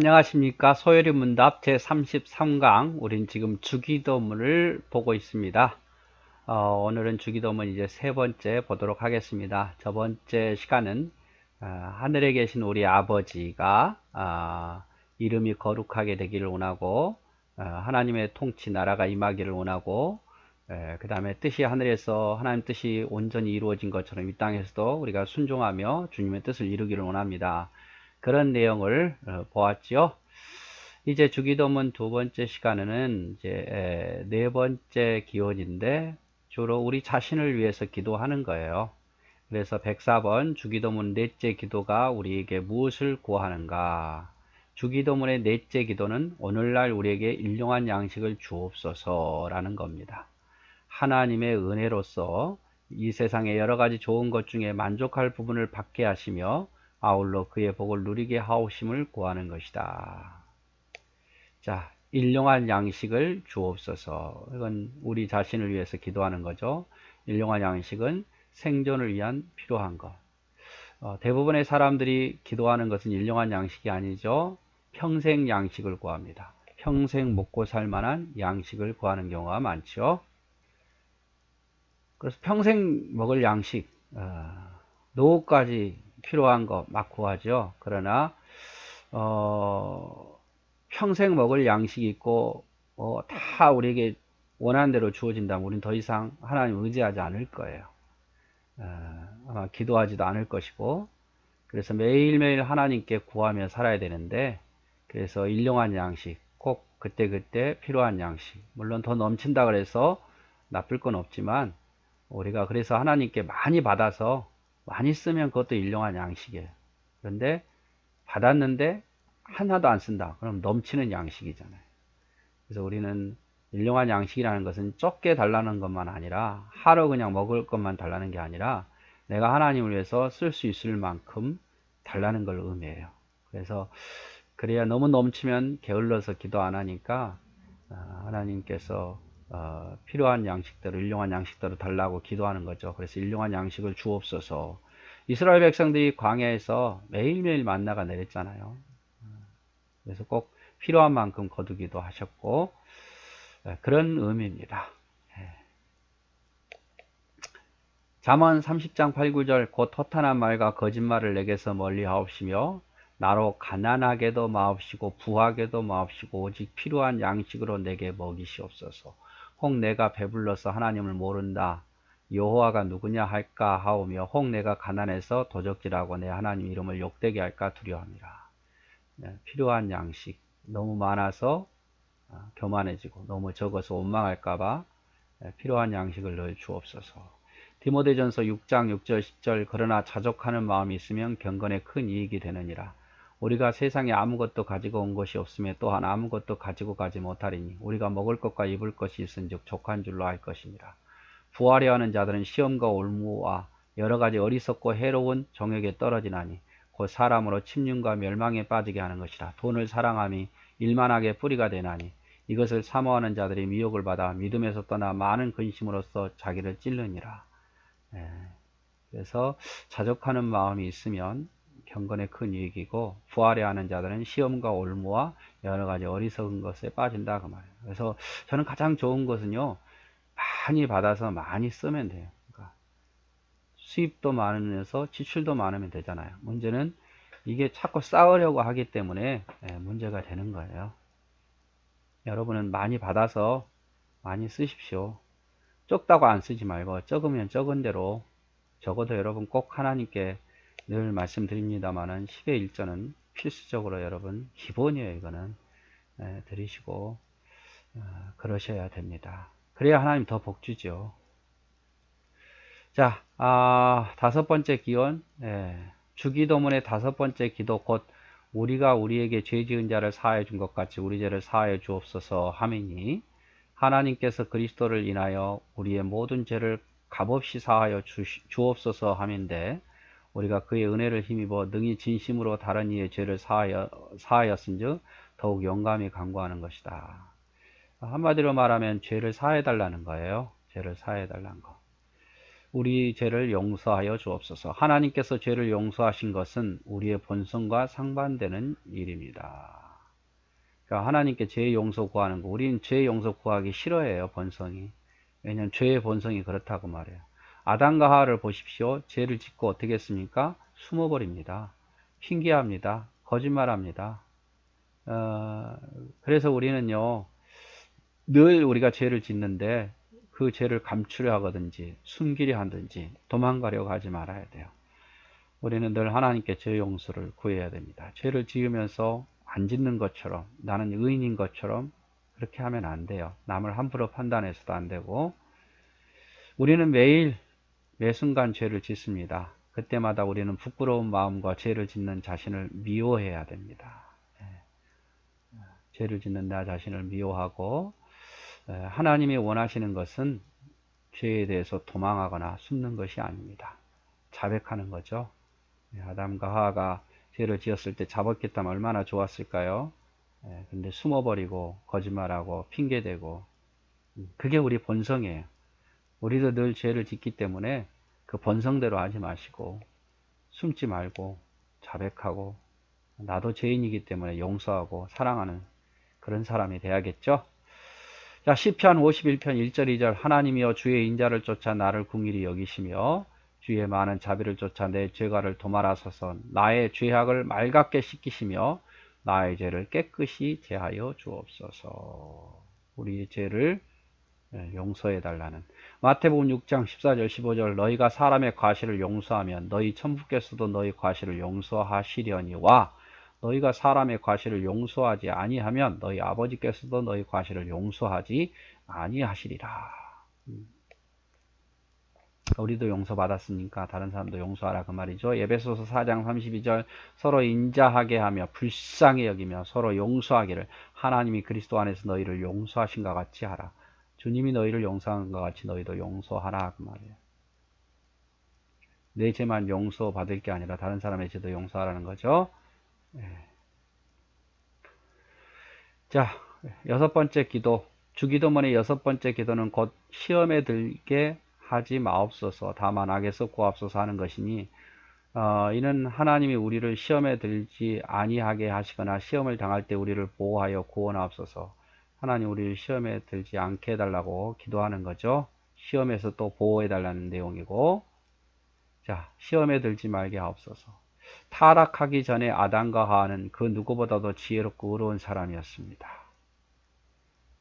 안녕하십니까. 소요리 문답 제33강. 우린 지금 주기도문을 보고 있습니다. 오늘은 주기도문 이제 세 번째 보도록 하겠습니다. 저번째 시간은 하늘에 계신 우리 아버지가 이름이 거룩하게 되기를 원하고 하나님의 통치 나라가 임하기를 원하고 그 다음에 뜻이 하늘에서 하나님 뜻이 온전히 이루어진 것처럼 이 땅에서도 우리가 순종하며 주님의 뜻을 이루기를 원합니다. 그런 내용을 보았지요. 이제 주기도문 두 번째 시간에는 이제 네 번째 기원인데 주로 우리 자신을 위해서 기도하는 거예요. 그래서 104번 주기도문 넷째 기도가 우리에게 무엇을 구하는가? 주기도문의 넷째 기도는 오늘날 우리에게 일용할 양식을 주옵소서라는 겁니다. 하나님의 은혜로서 이 세상의 여러 가지 좋은 것 중에 만족할 부분을 받게 하시며 아울러 그의 복을 누리게 하오심을 구하는 것이다. 자, 일용할 양식을 주옵소서. 이건 우리 자신을 위해서 기도하는 거죠. 일용할 양식은 생존을 위한 필요한 것. 대부분의 사람들이 기도하는 것은 일용할 양식이 아니죠. 평생 양식을 구합니다. 평생 먹고 살 만한 양식을 구하는 경우가 많죠. 그래서 평생 먹을 양식, 노후까지 필요한 거 막 구하죠. 그러나 평생 먹을 양식이 있고 다 우리에게 원하는 대로 주어진다면 우리는 더 이상 하나님 의지하지 않을 거예요. 아마 기도하지도 않을 것이고, 그래서 매일매일 하나님께 구하며 살아야 되는데, 그래서 일용할 양식, 꼭 그때그때 필요한 양식, 물론 더 넘친다 그래서 나쁠 건 없지만 우리가 그래서 하나님께 많이 받아서 많이 쓰면 그것도 일용할 양식이에요. 그런데 받았는데 하나도 안 쓴다. 그럼 넘치는 양식이잖아요. 그래서 우리는 일용할 양식이라는 것은 적게 달라는 것만 아니라 하루 그냥 먹을 것만 달라는 게 아니라 내가 하나님을 위해서 쓸 수 있을 만큼 달라는 걸 의미해요. 그래서 그래야 너무 넘치면 게을러서 기도 안 하니까 하나님께서 필요한 양식대로 일용한 양식대로 달라고 기도하는 거죠. 그래서 일용한 양식을 주옵소서. 이스라엘 백성들이 광야에서 매일매일 만나가 내렸잖아요. 그래서 꼭 필요한 만큼 거두기도 하셨고 그런 의미입니다. 잠언 30장 8, 9절 곧 허탄한 말과 거짓말을 내게서 멀리 하옵시며 나로 가난하게도 마옵시고 부하게도 마옵시고 오직 필요한 양식으로 내게 먹이시옵소서. 혹 내가 배불러서 하나님을 모른다. 여호와가 누구냐 할까 하오며 혹 내가 가난해서 도적질하고 내 하나님 이름을 욕되게 할까 두려워합니다. 필요한 양식 너무 많아서 교만해지고 너무 적어서 원망할까봐 필요한 양식을 늘 주옵소서. 디모데전서 6장 6절 10절 그러나 자족하는 마음이 있으면 경건에 큰 이익이 되느니라. 우리가 세상에 아무것도 가지고 온 것이 없으며 또한 아무것도 가지고 가지 못하리니 우리가 먹을 것과 입을 것이 있은즉 족한 줄로 알 것이니라. 부하려 하는 자들은 시험과 올무와 여러 가지 어리석고 해로운 정욕에 떨어지나니 곧 사람으로 침륜과 멸망에 빠지게 하는 것이라. 돈을 사랑함이 일만하게 뿌리가 되나니 이것을 사모하는 자들이 미혹을 받아 믿음에서 떠나 많은 근심으로써 자기를 찔르니라. 그래서 자족하는 마음이 있으면 경건에 큰 이익이고 부하려 하는 자들은 시험과 올무와 여러 가지 어리석은 것에 빠진다 그 말이에요. 그래서 저는 가장 좋은 것은요, 많이 받아서 많이 쓰면 돼요. 그러니까 수입도 많으면서 지출도 많으면 되잖아요. 문제는 이게 자꾸 쌓으려고 하기 때문에 문제가 되는 거예요. 여러분은 많이 받아서 많이 쓰십시오. 적다고 안 쓰지 말고 적으면 적은 대로, 적어도 여러분 꼭 하나님께 늘 말씀드립니다만은 10의 1조는 필수적으로 여러분 기본이에요. 이거는 드리시고 그러셔야 됩니다. 그래야 하나님 더 복 주죠. 자, 다섯 번째 기원, 주기도문의 다섯 번째 기도 곧 우리가 우리에게 죄 지은 자를 사하여 준 것 같이 우리 죄를 사하여 주옵소서 하미니 하나님께서 그리스도를 인하여 우리의 모든 죄를 값없이 사하여 주옵소서 함인데 우리가 그의 은혜를 힘입어 능히 진심으로 다른 이의 죄를 사하였은즉 더욱 용감히 간구하는 것이다. 한마디로 말하면 죄를 사해달라는 거예요. 죄를 사해달라는 거. 우리 죄를 용서하여 주옵소서. 하나님께서 죄를 용서하신 것은 우리의 본성과 상반되는 일입니다. 그러니까 하나님께 죄 용서 구하는 거, 우리는 죄 용서 구하기 싫어해요, 본성이. 왜냐면 죄의 본성이 그렇다고 말해요. 아담과 하와를 보십시오. 죄를 짓고 어떻게 했습니까? 숨어버립니다. 핑계합니다. 거짓말합니다. 그래서 우리는요, 늘 우리가 죄를 짓는데 그 죄를 감추려 하거든지 숨기려 하든지 도망가려고 하지 말아야 돼요. 우리는 늘 하나님께 죄 용서를 구해야 됩니다. 죄를 지으면서 안 짓는 것처럼, 나는 의인인 것처럼 그렇게 하면 안 돼요. 남을 함부로 판단해서도 안 되고, 우리는 매일 매 순간 죄를 짓습니다. 그때마다 우리는 부끄러운 마음과 죄를 짓는 자신을 미워해야 됩니다. 죄를 짓는 나 자신을 미워하고, 하나님이 원하시는 것은 죄에 대해서 도망하거나 숨는 것이 아닙니다. 자백하는 거죠. 아담과 하와가 죄를 지었을 때 자백했다면 얼마나 좋았을까요? 근데 숨어버리고 거짓말하고 핑계대고, 그게 우리 본성이에요. 우리도 늘 죄를 짓기 때문에 그 본성대로 하지 마시고 숨지 말고 자백하고, 나도 죄인이기 때문에 용서하고 사랑하는 그런 사람이 돼야겠죠. 자, 시편 51편 1절 2절. 하나님이여 주의 인자를 쫓아 나를 궁일이 여기시며 주의 많은 자비를 쫓아 내 죄가를 도말하소서. 나의 죄악을 맑게 씻기시며 나의 죄를 깨끗이 제하여 주옵소서. 우리의 죄를 용서해 달라는. 마태복음 6장 14절 15절. 너희가 사람의 과실을 용서하면 너희 천부께서도 너희 과실을 용서하시려니와 너희가 사람의 과실을 용서하지 아니하면 너희 아버지께서도 너희 과실을 용서하지 아니하시리라. 우리도 용서받았으니까 다른 사람도 용서하라 그 말이죠. 에베소서 4장 32절. 서로 인자하게 하며 불쌍히 여기며 서로 용서하기를 하나님이 그리스도 안에서 너희를 용서하신 것 같이 하라. 주님이 너희를 용서한 것 같이 너희도 용서하라 그 말이에요. 내 죄만 용서받을 게 아니라 다른 사람의 죄도 용서하라는 거죠. 자, 여섯 번째 기도. 주기도문의 여섯 번째 기도는 곧 시험에 들게 하지 마옵소서 다만 악에서 구하옵소서 하는 것이니, 이는 하나님이 우리를 시험에 들지 아니하게 하시거나 시험을 당할 때 우리를 보호하여 구원하옵소서. 하나님 우리를 시험에 들지 않게 해달라고 기도하는 거죠. 시험에서 또 보호해달라는 내용이고, 자, 시험에 들지 말게 하옵소서. 타락하기 전에 아담과 하와는 그 누구보다도 지혜롭고 의로운 사람이었습니다.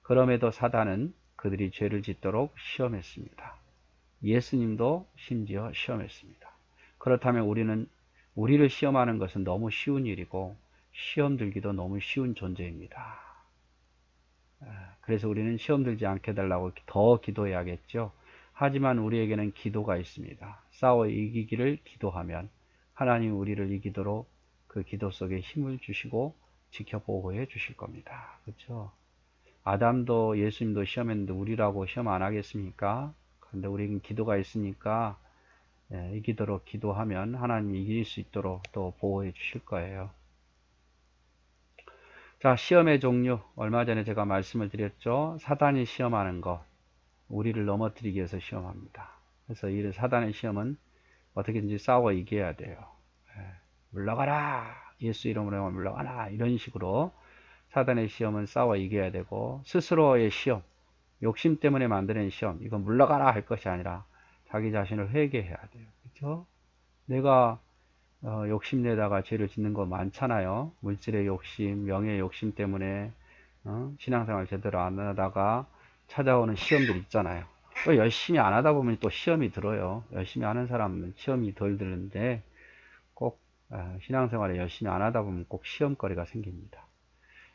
그럼에도 사단은 그들이 죄를 짓도록 시험했습니다. 예수님도 심지어 시험했습니다. 그렇다면 우리를 시험하는 것은 너무 쉬운 일이고 시험 들기도 너무 쉬운 존재입니다. 그래서 우리는 시험 들지 않게 해달라고 더 기도해야겠죠. 하지만 우리에게는 기도가 있습니다. 싸워 이기기를 기도하면 하나님 우리를 이기도록 그 기도 속에 힘을 주시고 지켜 보호해 주실 겁니다. 그렇죠? 아담도 예수님도 시험했는데 우리라고 시험 안 하겠습니까? 그런데 우리는 기도가 있으니까 이기도록 기도하면 하나님이 이길 수 있도록 또 보호해 주실 거예요. 자, 시험의 종류. 얼마 전에 제가 말씀을 드렸죠. 사단이 시험하는 것, 우리를 넘어뜨리기 위해서 시험합니다. 그래서 이 사단의 시험은 어떻게든지 싸워 이겨야 돼요. 물러가라, 예수 이름으로 물러가라, 이런 식으로 사단의 시험은 싸워 이겨야 되고, 스스로의 시험, 욕심 때문에 만드는 시험, 이건 물러가라 할 것이 아니라 자기 자신을 회개해야 돼요. 그렇죠? 내가 욕심내다가 죄를 짓는 거 많잖아요. 물질의 욕심, 명예의 욕심 때문에 신앙생활 제대로 안 하다가 찾아오는 시험들 있잖아요. 또 열심히 안 하다 보면 또 시험이 들어요. 열심히 하는 사람은 시험이 덜 드는데 꼭 신앙생활에 열심히 안 하다 보면 꼭 시험거리가 생깁니다.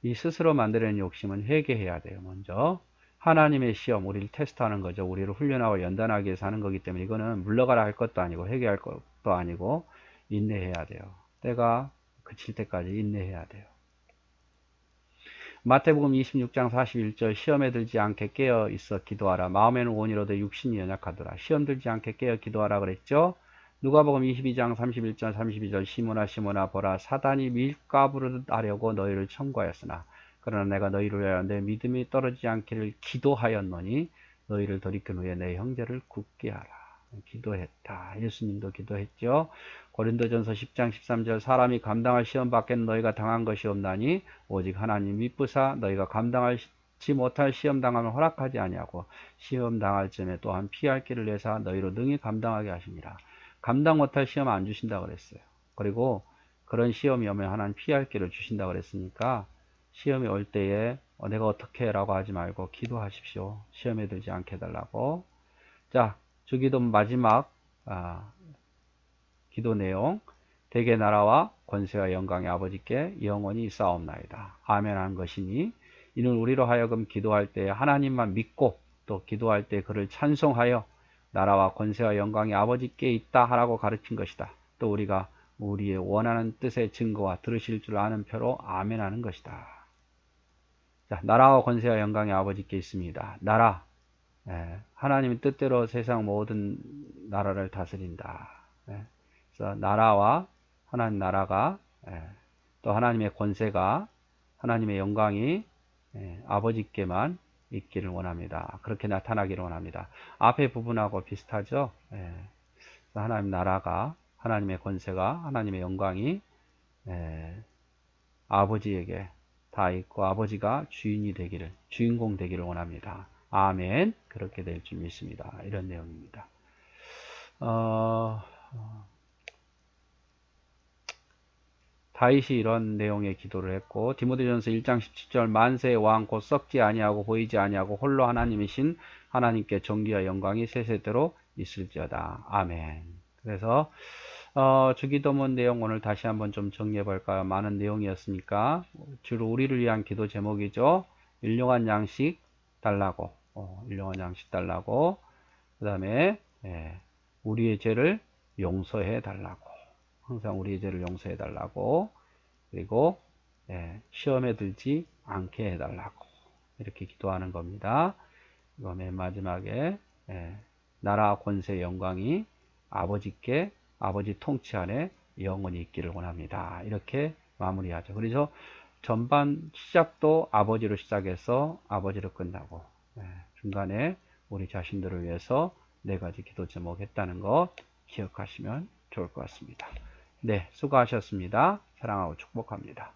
이 스스로 만드는 욕심은 회개해야 돼요. 먼저 하나님의 시험, 우리를 테스트하는 거죠. 우리를 훈련하고 연단하기 위해서 하는 거기 때문에 이거는 물러가라 할 것도 아니고 회개할 것도 아니고 인내해야 돼요. 때가 그칠 때까지 인내해야 돼요. 마태복음 26장 41절. 시험에 들지 않게 깨어 있어 기도하라. 마음에는 원이로되 육신이 연약하더라. 시험 들지 않게 깨어 기도하라 그랬죠. 누가복음 22장 31절 32절. 시몬아 보라, 사단이 밀가부를 하려고 너희를 청구하였으나 그러나 내가 너희를 위하여 내 믿음이 떨어지지 않기를 기도하였노니 너희를 돌이킨 후에 내 형제를 굳게 하라. 기도했다. 예수님도 기도했죠. 고린도전서 10장 13절 사람이 감당할 시험 밖에는 너희가 당한 것이 없나니 오직 하나님 미쁘사 너희가 감당하지 못할 시험 당함을 허락하지 아니하고 시험 당할 점에 또한 피할 길을 내사 너희로 능히 감당하게 하시니라. 감당 못할 시험 안 주신다 그랬어요. 그리고 그런 시험이 오면 하나님 피할 길을 주신다 그랬으니까 시험이 올 때에 내가 어떻게 라고 하지 말고 기도하십시오. 시험에 들지 않게 해달라고. 자, 주기도 마지막 기도 내용. 대개 나라와 권세와 영광의 아버지께 영원히 쌓옵나이다. 아멘 한 것이니 이는 우리로 하여금 기도할 때 하나님만 믿고 또 기도할 때 그를 찬송하여 나라와 권세와 영광의 아버지께 있다 하라고 가르친 것이다. 또 우리가 우리의 원하는 뜻의 증거와 들으실 줄 아는 표로 아멘 하는 것이다. 자, 나라와 권세와 영광의 아버지께 있습니다. 나라, 하나님의 뜻대로 세상 모든 나라를 다스린다. 그래서 나라와 하나님 나라가 또 하나님의 권세가 하나님의 영광이 아버지께만 있기를 원합니다. 그렇게 나타나기를 원합니다. 앞의 부분하고 비슷하죠. 하나님 나라가 하나님의 권세가 하나님의 영광이 아버지에게 다 있고 아버지가 주인이 되기를 주인공 되기를 원합니다. 아멘. 그렇게 될 줄 믿습니다. 이런 내용입니다. 다윗이 이런 내용의 기도를 했고 디모데전서 1장 17절 만세의 왕 곧 썩지 아니하고 보이지 아니하고 홀로 하나님이신 하나님께 존귀와 영광이 세세대로 있을지어다. 아멘. 그래서 주기도문 내용 오늘 다시 한번 좀 정리해 볼까요? 많은 내용이었으니까 주로 우리를 위한 기도 제목이죠. 일용한 양식 달라고 일용한 양식 달라고 그 다음에 우리의 죄를 용서해 달라고 항상 우리의 죄를 용서해 달라고 그리고 시험에 들지 않게 해달라고 이렇게 기도하는 겁니다. 그리고 맨 마지막에 나라 권세 영광이 아버지께 아버지 통치 안에 영원히 있기를 원합니다. 이렇게 마무리하죠. 그래서 전반 시작도 아버지로 시작해서 아버지로 끝나고 중간에 우리 자신들을 위해서 4가지 기도 제목 했다는 거 기억하시면 좋을 것 같습니다. 네, 수고하셨습니다. 사랑하고 축복합니다.